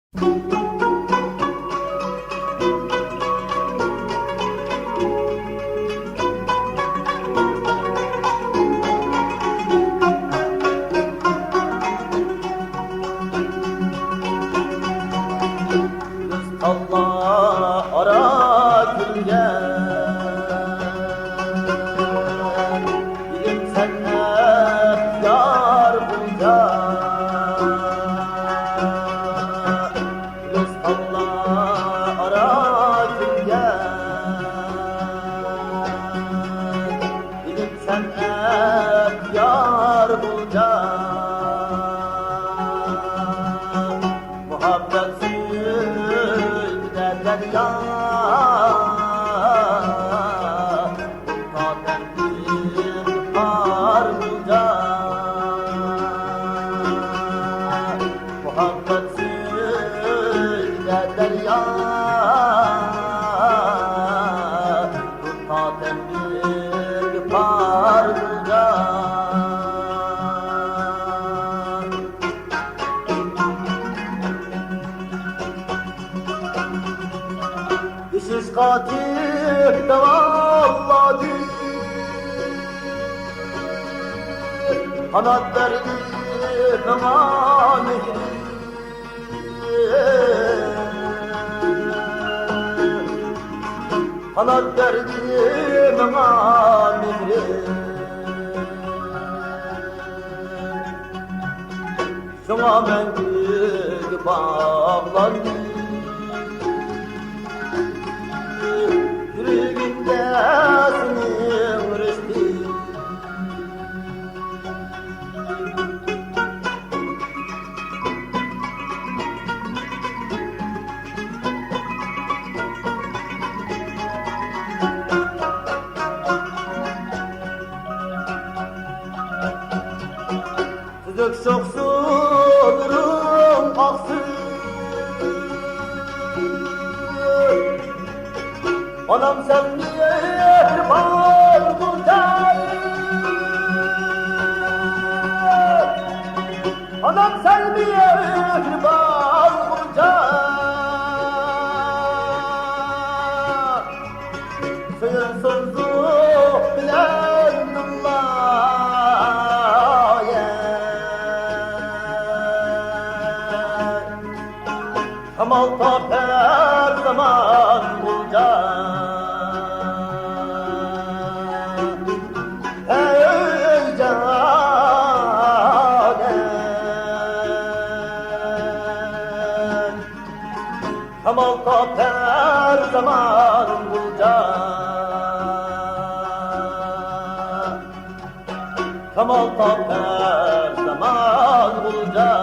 Allah ara gülgen, bilim sen hep yar bulcan. Rızk Allah ara gülgen, bilim sen hep yar bulcan. Muhabbet derya Taten bir harbuca Muhabbetsiz de derya Taten bir harbuca. Dişsiz katil de vallahi kanat verdi bana mihri. Kanat verdi bana mihri. Şuna ben bir bağlandım, yüreğimde senin rızkın. Tuzak soksunurum aksın, anam sen bir bal kurtar. Anam sen bir bal kurtar. Suyun sözü bilen Allah yer. Kemal tap her zaman bulacak. Kemal tap her zaman bulacak. Kemal tap her zaman bulacak.